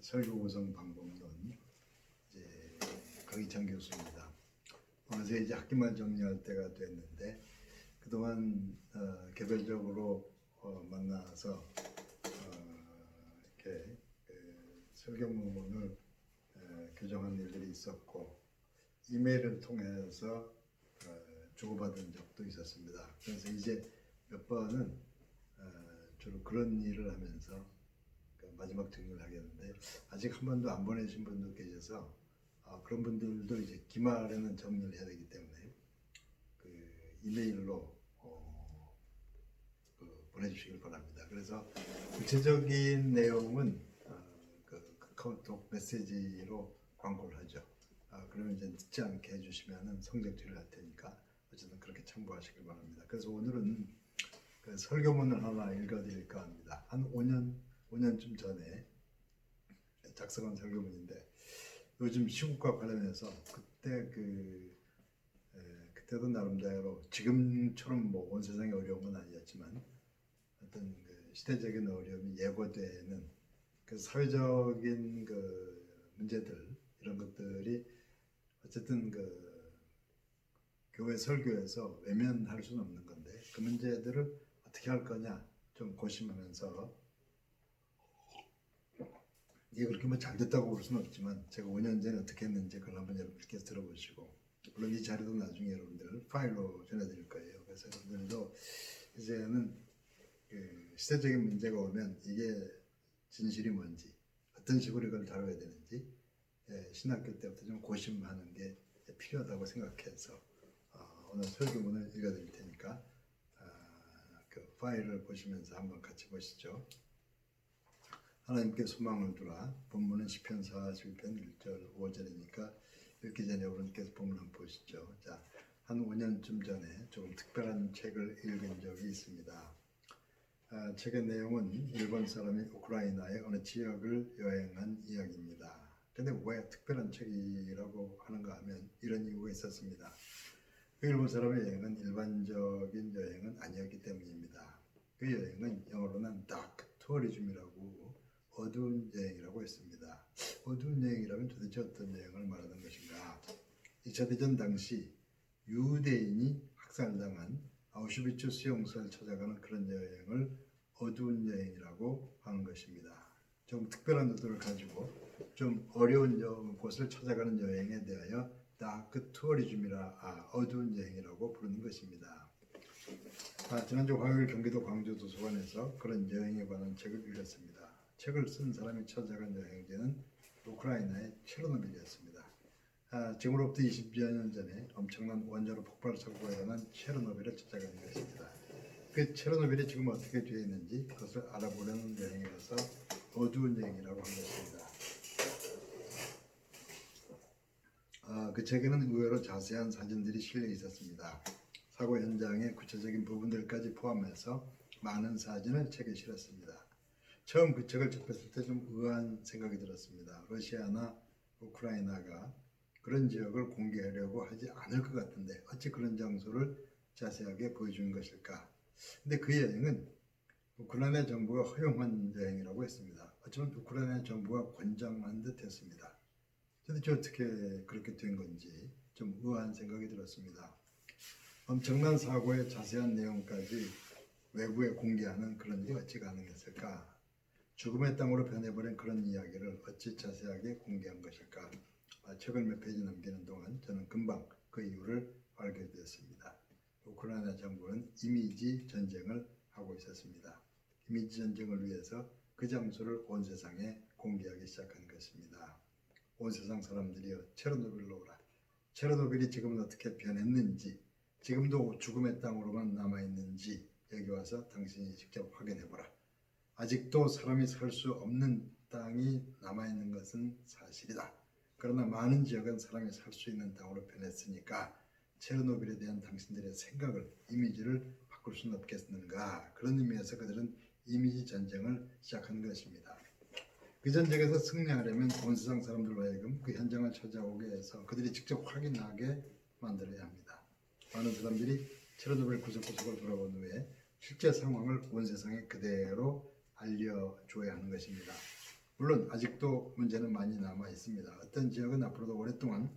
설교 구성 방법론 이제 강희찬 교수입니다. 어느새 이제 학기말 정리할 때가 됐는데 그동안 개별적으로 만나서 이렇게 설교문을 교정한 일들이 있었고 이메일을 통해서 주고받은 적도 있었습니다. 그래서 이제 몇 번은 주로 그런 일을 하면서 마지막 정리를 하겠는데 아직 한 번도 안 보내신 분도 계셔서 그런 분들도 이제 기말에는 정리를 해야 되기 때문에 그 이메일로 보내주시길 바랍니다. 그래서 구체적인 내용은 그 카카오톡 메시지로 광고를 하죠. 그러면 이제 늦지 않게 해주시면은 성적 처리할 테니까 어쨌든 그렇게 참고하시길 바랍니다. 그래서 오늘은 그 설교문을 하나 읽어드릴까 합니다. 한 5년쯤 전에 작성한 설교문인데 요즘 시국과 관련해서 그때도 나름대로 지금처럼 뭐 온 세상이 어려운 건 아니었지만 어떤 그 시대적인 어려움이 예고되는 그 사회적인 그 문제들 이런 것들이 어쨌든 그 교회 설교에서 외면할 수는 없는 건데 그 문제들을 어떻게 할 거냐 좀 고심하면서 이게 그렇게 뭐 잘 됐다고 볼 수는 없지만 제가 5년 전에 어떻게 했는지 그걸 한번 여러분께서 들어보시고 물론 이 자료도 나중에 여러분들 파일로 전해드릴 거예요. 그래서 여러분들도 이제는 그 시대적인 문제가 오면 이게 진실이 뭔지 어떤 식으로 이걸 다뤄야 되는지 신학교 때부터 좀 고심하는 게 필요하다고 생각해서 오늘 설교문을 읽어드릴 테니까 그 파일을 보시면서 한번 같이 보시죠. 하나님께 소망을 두라. 본문은 시편 41편 1절 5절이니까 읽기 전에 여러분께서 본문 한번 보시죠. 자, 한 5년쯤 전에 조금 특별한 책을 읽은 적이 있습니다. 책의 내용은 일본 사람이 우크라이나의 어느 지역을 여행한 이야기입니다. 근데 왜 특별한 책이라고 하는가 하면 이런 이유가 있었습니다. 그 일본 사람의 여행은 일반적인 여행은 아니었기 때문입니다. 그 여행은 영어로는 다크 투어리즘이라고 어두운 여행이라고 했습니다. 어두운 여행이라면 도대체 어떤 여행을 말하는 것인가? 2차 대전 당시 유대인이 학살당한 아우슈비츠 수용소를 찾아가는 그런 여행을 어두운 여행이라고 하는 것입니다. 좀 특별한 의도를 가지고 좀 어려운 곳을 찾아가는 여행에 대하여 다크 투어리즘이라 어두운 여행이라고 부르는 것입니다. 지난주 화요일 경기도 광주 도서관에서 그런 여행에 관한 책을 읽었습니다. 책을 쓴 사람이 찾아간 여행지는 우크라이나의 체르노빌이었습니다. 지금으로부터 20여 년 전에 엄청난 원자로 폭발 사고가 일어난 체르노빌을 찾아가는 것입니다. 그 체르노빌이 지금 어떻게 되어 있는지 그것을 알아보려는 여행이라서 어두운 여행이라고 한 것입니다. 그 책에는 의외로 자세한 사진들이 실려 있었습니다. 사고 현장의 구체적인 부분들까지 포함해서 많은 사진을 책에 실었습니다. 처음 그 책을 접했을 때 좀 의아한 생각이 들었습니다. 러시아나 우크라이나가 그런 지역을 공개하려고 하지 않을 것 같은데 어찌 그런 장소를 자세하게 보여주는 것일까? 근데 그 여행은 우크라이나 정부가 허용한 여행이라고 했습니다. 어쩌면 우크라이나 정부가 권장한 듯 했습니다. 도대체 어떻게 그렇게 된 건지 좀 의아한 생각이 들었습니다. 엄청난 사고의 자세한 내용까지 외부에 공개하는 그런 일이 어찌 가능했을까? 죽음의 땅으로 변해버린 그런 이야기를 어찌 자세하게 공개한 것일까? 책을 몇 페이지 넘기는 동안 저는 금방 그 이유를 알게 되었습니다. 우크라이나 정부는 이미지 전쟁을 하고 있었습니다. 이미지 전쟁을 위해서 그 장소를 온 세상에 공개하기 시작한 것입니다. 온 세상 사람들이여 체르노빌로 오라. 체르노빌이 지금은 어떻게 변했는지 지금도 죽음의 땅으로만 남아있는지 여기 와서 당신이 직접 확인해보라. 아직도 사람이 살 수 없는 땅이 남아있는 것은 사실이다. 그러나 많은 지역은 사람이 살 수 있는 땅으로 변했으니까 체르노빌에 대한 당신들의 생각을, 이미지를 바꿀 수는 없겠는가. 그런 의미에서 그들은 이미지 전쟁을 시작한 것입니다. 그 전쟁에서 승리하려면 온 세상 사람들로 하여금 그 현장을 찾아오게 해서 그들이 직접 확인하게 만들어야 합니다. 많은 사람들이 체르노빌 구석구석을 돌아본 후에 실제 상황을 온 세상에 그대로 알려줘야 하는 것입니다. 물론 아직도 문제는 많이 남아 있습니다. 어떤 지역은 앞으로도 오랫동안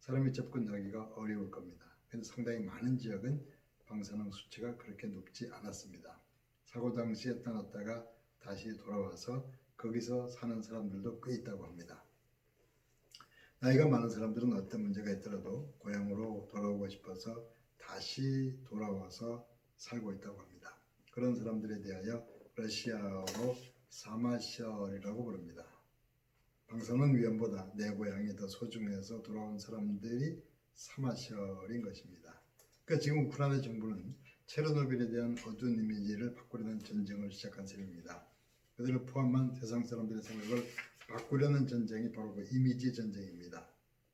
사람이 접근하기가 어려울 겁니다. 그런데 상당히 많은 지역은 방사능 수치가 그렇게 높지 않았습니다. 사고 당시에 떠났다가 다시 돌아와서 거기서 사는 사람들도 꽤 있다고 합니다. 나이가 많은 사람들은 어떤 문제가 있더라도 고향으로 돌아오고 싶어서 다시 돌아와서 살고 있다고 합니다. 그런 사람들에 대하여 러시아어로 사마셜이라고 부릅니다. 방사능 위험보다 내 고향이 더 소중해서 돌아온 사람들이 사마셜인 것입니다. 그러니까 지금 우크라이나 정부는 체르노빌에 대한 어두운 이미지를 바꾸려는 전쟁을 시작한 셈입니다. 그들을 포함한 세상 사람들의 생각을 바꾸려는 전쟁이 바로 그 이미지 전쟁입니다.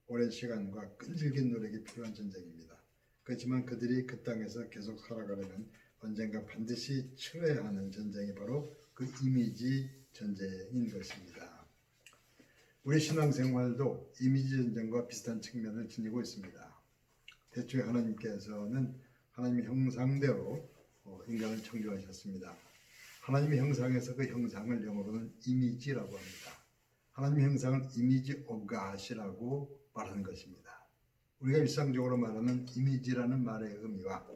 오랜 시간과 끈질긴 노력이 필요한 전쟁입니다. 그렇지만 그들이 그 땅에서 계속 살아가려면 언젠가 반드시 치러야 하는 전쟁이 바로 그 이미지 전쟁인 것입니다. 우리 신앙생활도 이미지 전쟁과 비슷한 측면을 지니고 있습니다. 대초에 하나님께서는 하나님의 형상대로 인간을 창조하셨습니다. 하나님의 형상에서 그 형상을 영어로는 이미지라고 합니다. 하나님의 형상을 이미지 오브 갓이라고 말하는 것입니다. 우리가 일상적으로 말하는 이미지라는 말의 의미와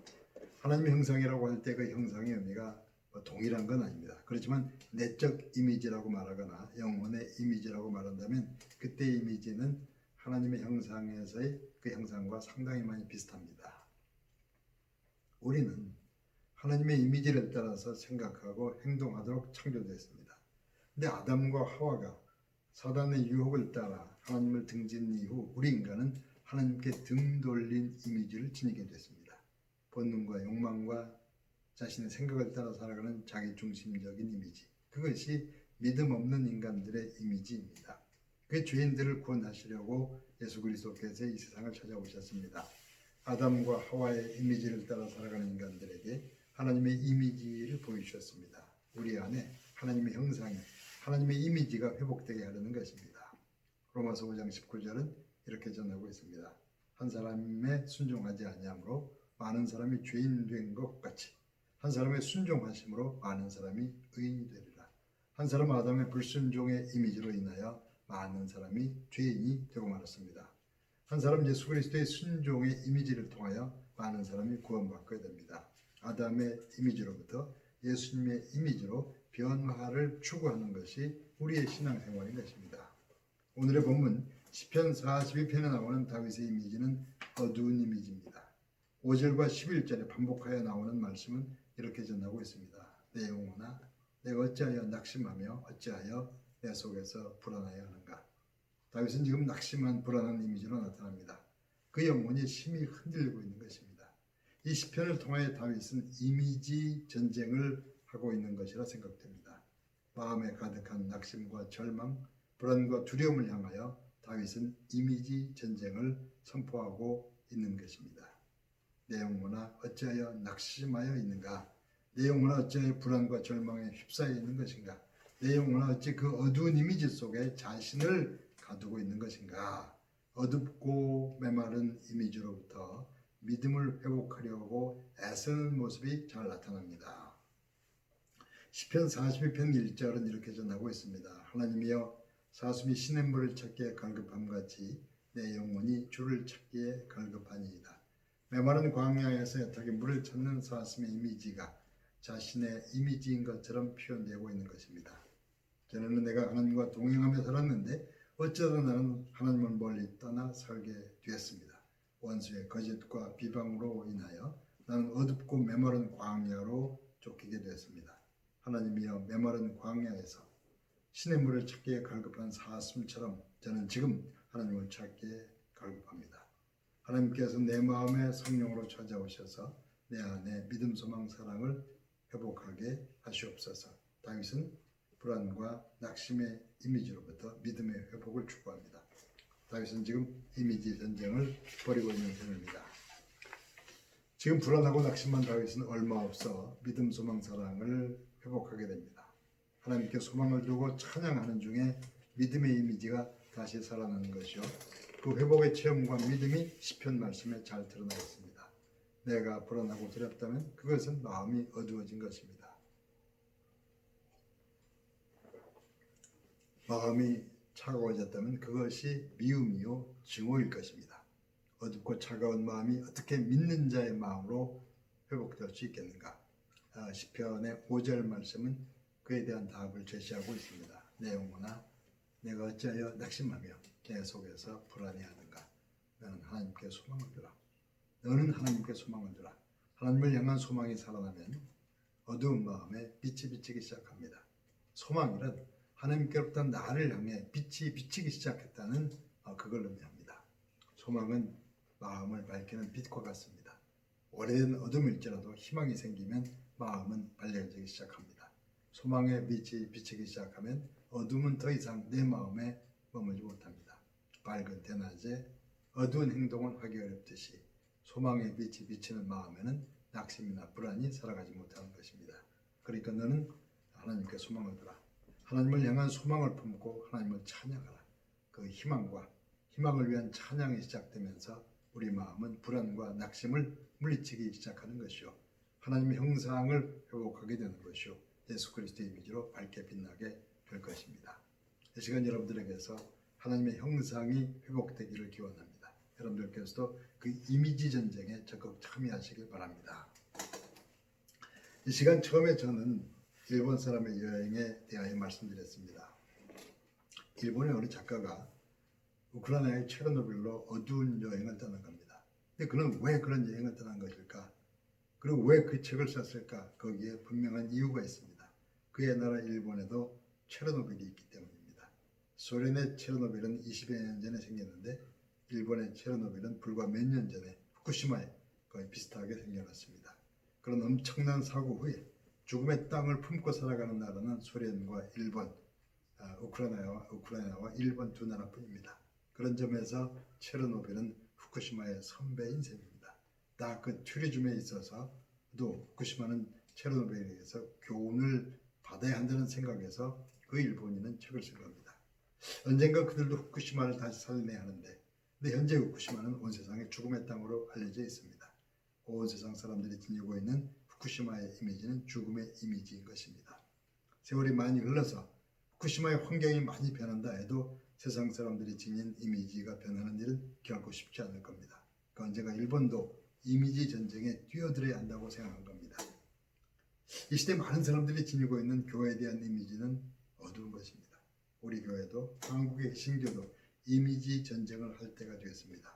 하나님의 형상이라고 할 때 그 형상의 의미가 동일한 건 아닙니다. 그렇지만 내적 이미지라고 말하거나 영혼의 이미지라고 말한다면 그때의 이미지는 하나님의 형상에서의 그 형상과 상당히 많이 비슷합니다. 우리는 하나님의 이미지를 따라서 생각하고 행동하도록 창조되었습니다. 근데 아담과 하와가 사단의 유혹을 따라 하나님을 등진 이후 우리 인간은 하나님께 등 돌린 이미지를 지니게 됐습니다. 본능과 욕망과 자신의 생각을 따라 살아가는 자기중심적인 이미지, 그것이 믿음 없는 인간들의 이미지입니다. 그 죄인들을 구원하시려고 예수 그리스도께서 이 세상을 찾아오셨습니다. 아담과 하와의 이미지를 따라 살아가는 인간들에게 하나님의 이미지를 보여주셨습니다. 우리 안에 하나님의 형상이, 하나님의 이미지가 회복되게 하려는 것입니다. 로마서 5장 19절은 이렇게 전하고 있습니다. 한 사람의 순종하지 아니함으로 많은 사람이 죄인 된 것 같이 한 사람의 순종하심으로 많은 사람이 의인이 되리라. 한 사람 아담의 불순종의 이미지로 인하여 많은 사람이 죄인이 되고 말았습니다. 한 사람 예수 그리스도의 순종의 이미지를 통하여 많은 사람이 구원받게 됩니다. 아담의 이미지로부터 예수님의 이미지로 변화를 추구하는 것이 우리의 신앙생활인 것입니다. 오늘의 본문 시편 42편에 나오는 다윗의 이미지는 어두운 이미지입니다. 5절과 11절에 반복하여 나오는 말씀은 이렇게 전하고 있습니다. 내 영혼아, 내가 어찌하여 낙심하며 어찌하여 내 속에서 불안하여 하는가. 다윗은 지금 낙심한 불안한 이미지로 나타납니다. 그 영혼이 심히 흔들리고 있는 것입니다. 이 시편을 통하여 다윗은 이미지 전쟁을 하고 있는 것이라 생각됩니다. 마음에 가득한 낙심과 절망, 불안과 두려움을 향하여 다윗은 이미지 전쟁을 선포하고 있는 것입니다. 내 영혼아 어찌하여 낙심하여 있는가? 내 영혼아 어찌하여 불안과 절망에 휩싸여 있는 것인가? 내 영혼아 어찌 그 어두운 이미지 속에 자신을 가두고 있는 것인가? 어둡고 메마른 이미지로부터 믿음을 회복하려고 애쓰는 모습이 잘 나타납니다. 시편 42편 1절은 이렇게 전하고 있습니다. 하나님이여 사슴이 시냇물을 찾기에 갈급함 같이 내 영혼이 주를 찾기에 갈급하니이다. 메마른 광야에서 애타게 물을 찾는 사슴의 이미지가 자신의 이미지인 것처럼 표현되고 있는 것입니다. 전에는 내가 하나님과 동행하며 살았는데 어쩌다 나는 하나님을 멀리 떠나 살게 되었습니다. 원수의 거짓과 비방으로 인하여 나는 어둡고 메마른 광야로 쫓기게 되었습니다. 하나님이여 메마른 광야에서 시냇물을 찾기에 갈급한 사슴처럼 저는 지금 하나님을 찾기에 갈급합니다. 하나님께서 내 마음에 성령으로 찾아오셔서 내 안에 믿음, 소망, 사랑을 회복하게 하시옵소서. 다윗은 불안과 낙심의 이미지로부터 믿음의 회복을 추구합니다. 다윗은 지금 이미지 전쟁을 벌이고 있는 중입니다. 지금 불안하고 낙심한 다윗은 얼마 없어 믿음, 소망, 사랑을 회복하게 됩니다. 하나님께 소망을 두고 찬양하는 중에 믿음의 이미지가 다시 살아나는 것이요. 그 회복의 체험과 믿음이 시편 말씀에 잘 드러나 있습니다. 내가 불안하고 두렵다면 그것은 마음이 어두워진 것입니다. 마음이 차가워졌다면 그것이 미움이요 증오일 것입니다. 어둡고 차가운 마음이 어떻게 믿는 자의 마음으로 회복될 수 있겠는가? 시편의 5절 말씀은 그에 대한 답을 제시하고 있습니다. 내 영혼아 내가 어찌하여 낙심하며 내 속에서 불안해하는가? 너는 하나님께 소망을 두라. 너는 하나님께 소망을 두라. 하나님을 향한 소망이 살아나면 어두운 마음에 빛이 비치기 시작합니다. 소망이란 하나님께로부터 나를 향해 빛이 비치기 시작했다는 그걸 의미합니다. 소망은 마음을 밝히는 빛과 같습니다. 오래된 어둠일지라도 희망이 생기면 마음은 밝아지기 시작합니다. 소망의 빛이 비치기 시작하면 어둠은 더 이상 내 마음에 머물지 못합니다. 밝은 대낮에 어두운 행동을 하기 어렵듯이 소망의 빛이 비치는 마음에는 낙심이나 불안이 살아가지 못하는 것입니다. 그러니까 너는 하나님께 소망을 두라. 하나님을 향한 소망을 품고 하나님을 찬양하라. 그 희망을 위한 찬양이 시작되면서 우리 마음은 불안과 낙심을 물리치기 시작하는 것이요. 하나님의 형상을 회복하게 되는 것이요. 예수 그리스도의 이미지로 밝게 빛나게 될 것입니다. 이 시간 여러분들에게서 하나님의 형상이 회복되기를 기원합니다. 여러분들께서도 그 이미지 전쟁에 적극 참여하시길 바랍니다. 이 시간 처음에 저는 일본 사람의 여행에 대하여 말씀드렸습니다. 일본의 어느 작가가 우크라이나의 체르노빌로 어두운 여행을 떠난 겁니다. 근데 그는 왜 그런 여행을 떠난 것일까? 그리고 왜 그 책을 썼을까? 거기에 분명한 이유가 있습니다. 그의 나라 일본에도 체르노빌이 있기 때문입니다. 소련의 체르노빌은 20여 년 전에 생겼는데 일본의 체르노빌은 불과 몇 년 전에 후쿠시마에 거의 비슷하게 생겨났습니다. 그런 엄청난 사고 후에 죽음의 땅을 품고 살아가는 나라는 소련과 일본, 우크라이나와 일본 두 나라뿐입니다. 그런 점에서 체르노빌은 후쿠시마의 선배인 셈입니다. 다 그 튜리즘에 있어서 또 후쿠시마는 체르노빌에서 교훈을 받아야 한다는 생각에서 그 일본인은 책을 쓴 겁니다. 언젠가 그들도 후쿠시마를 다시 살려내야 하는데 근데 현재 후쿠시마는 온 세상의 죽음의 땅으로 알려져 있습니다. 온 세상 사람들이 지니고 있는 후쿠시마의 이미지는 죽음의 이미지인 것입니다. 세월이 많이 흘러서 후쿠시마의 환경이 많이 변한다 해도 세상 사람들이 지닌 이미지가 변하는 일은 결코 쉽지 않을 겁니다. 그러니까 언젠가 일본도 이미지 전쟁에 뛰어들어야 한다고 생각한 겁니다. 이 시대 많은 사람들이 지니고 있는 교회에 대한 이미지는 어두운 것입니다. 우리 교회도 한국의 신교도 이미지 전쟁을 할 때가 되었습니다.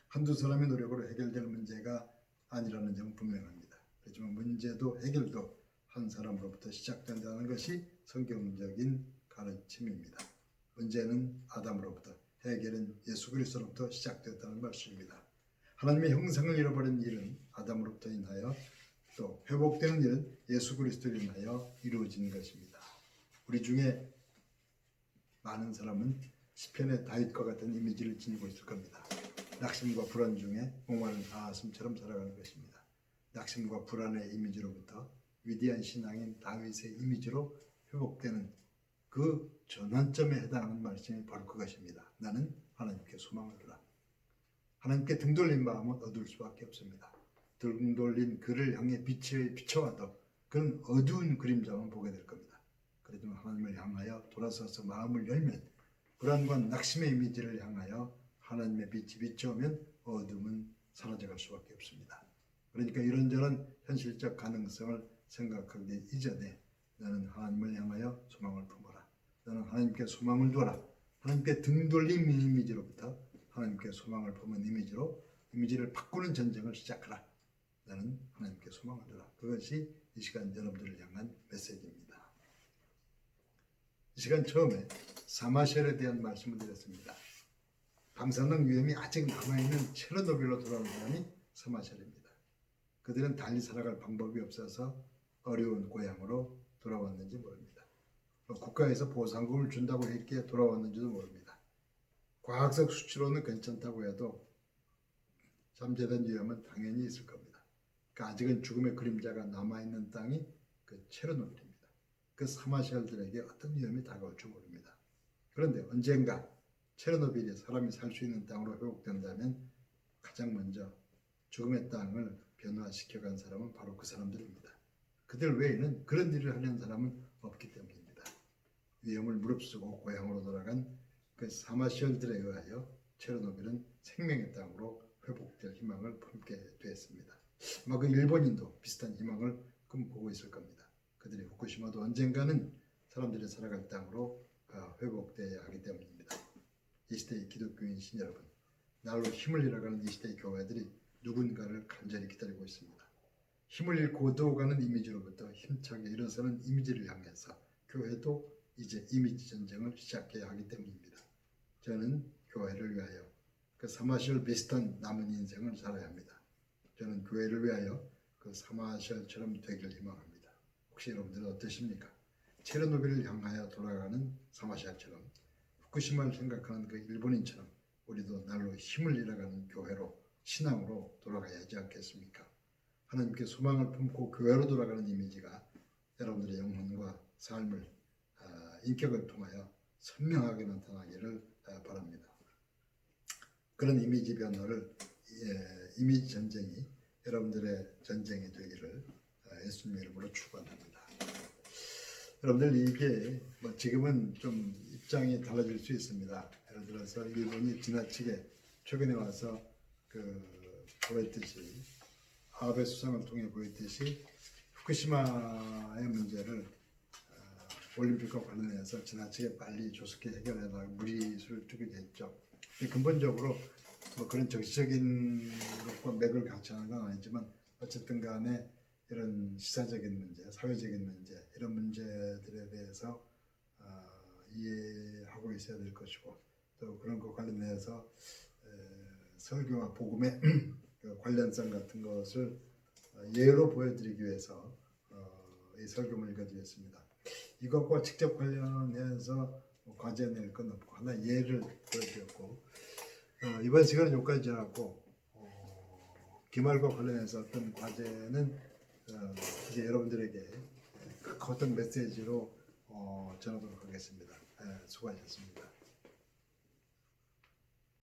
한두 사람의 노력으로 해결될 문제가 아니라는 점은 분명합니다. 그렇지만 문제도 해결도 한 사람으로부터 시작된다는 것이 성경적인 가르침입니다. 문제는 아담으로부터, 해결은 예수 그리스도로부터 시작되었다는 말씀입니다. 하나님의 형상을 잃어버린 일은 아담으로부터 인하여 또 회복되는 일은 예수 그리스도로 인하여 이루어진 것입니다. 우리 중에 많은 사람은 시편의 다윗과 같은 이미지를 지니고 있을 겁니다. 낙심과 불안 중에 목마른 사슴처럼 살아가는 것입니다. 낙심과 불안의 이미지로부터 위대한 신앙인 다윗의 이미지로 회복되는 그 전환점에 해당하는 말씀이 바로 그것입니다. 나는 하나님께 소망을 두라. 하나님께 등 돌린 마음은 어두울 수밖에 없습니다. 등 돌린 그를 향해 빛을 비춰와도 그는 어두운 그림자만 보게 될 겁니다. 그렇지만 하나님을 향하여 돌아서서 마음을 열면 불안과 낙심의 이미지를 향하여 하나님의 빛이 비춰오면 어둠은 사라져갈 수밖에 없습니다. 그러니까 이런저런 현실적 가능성을 생각하기 이전에 너는 하나님을 향하여 소망을 품어라. 너는 하나님께 소망을 두어라. 하나님께 등 돌린 이미지로부터 하나님께 소망을 품은 이미지를 바꾸는 전쟁을 시작하라. 나는 하나님께 소망을 두라. 그것이 이 시간 여러분들을 향한 메시지입니다. 이 시간 처음에 사마쉘에 대한 말씀을 드렸습니다. 방사능 위험이 아직 남아있는 체르노빌로 돌아온 사람이 사마쉘입니다. 그들은 달리 살아갈 방법이 없어서 어려운 고향으로 돌아왔는지 모릅니다. 국가에서 보상금을 준다고 했기에 돌아왔는지도 모릅니다. 과학적 수치로는 괜찮다고 해도 잠재된 위험은 당연히 있을 겁니다. 그러니까 아직은 죽음의 그림자가 남아있는 땅이 그 체르노빌입니다. 그 사마시알들에게 어떤 위험이 다가올 줄 모릅니다. 그런데 언젠가 체르노빌이 사람이 살 수 있는 땅으로 회복된다면 가장 먼저 죽음의 땅을 변화시켜간 사람은 바로 그 사람들입니다. 그들 외에는 그런 일을 하려는 사람은 없기 때문입니다. 위험을 무릅쓰고 고향으로 돌아간 그 사마시얼들에 의하여 체르노빌은 생명의 땅으로 회복될 희망을 품게 되었습니다. 아마 그 일본인도 비슷한 희망을 꿈꾸고 있을 겁니다. 그들이 후쿠시마도 언젠가는 사람들이 살아갈 땅으로 회복되어야 하기 때문입니다. 이 시대의 기독교인 신 여러분, 날로 힘을 잃어가는 이 시대의 교회들이 누군가를 간절히 기다리고 있습니다. 힘을 잃고 어두워가는 이미지로부터 힘차게 일어서는 이미지를 향해서 교회도 이제 이미지 전쟁을 시작해야 하기 때문입니다. 저는 교회를 위하여 그 사마시얼 비슷한 남은 인생을 살아야 합니다. 저는 교회를 위하여 그 사마시얼처럼 되길 희망합니다. 혹시 여러분들은 어떠십니까? 체르노빌을 향하여 돌아가는 사마시얼처럼, 후쿠시마를 생각하는 그 일본인처럼 우리도 날로 힘을 잃어가는 교회로, 신앙으로 돌아가야 하지 않겠습니까? 하나님께 소망을 품고 교회로 돌아가는 이미지가 여러분들의 영혼과 삶을, 인격을 통하여 선명하게 나타나기를 바랍니다. 그런 이미지 변화를, 이미지 전쟁이 여러분들의 전쟁이 되기를 예수님의 이름으로 축원합니다. 여러분들, 이게 지금은 좀 입장이 달라질 수 있습니다. 예를 들어서 일본이 지나치게 최근에 와서 보였듯이, 아베 수상을 통해 보였듯이 후쿠시마의 문제를 올림픽과 관련해서 지나치게 빨리 조속히 해결해라 무리수를 두게 됐죠. 근본적으로 그런 정치적인 것과 맥을 같이 하는 건 아니지만, 어쨌든 간에 이런 시사적인 문제, 사회적인 문제, 이런 문제들에 대해서 이해하고 있어야 될 것이고, 또 그런 것 관련해서 설교와 복음의 관련성 같은 것을 예로 보여드리기 위해서 이 설교를 읽어드렸습니다. 이것과 직접 관련해서 과제 낼 건 없고 하나 예를 보여드렸고, 이번 시간은 여기까지 하고, 기말과 관련해서 어떤 과제는 이제 여러분들에게 어떤 메시지로 전하도록 하겠습니다. 수고하셨습니다.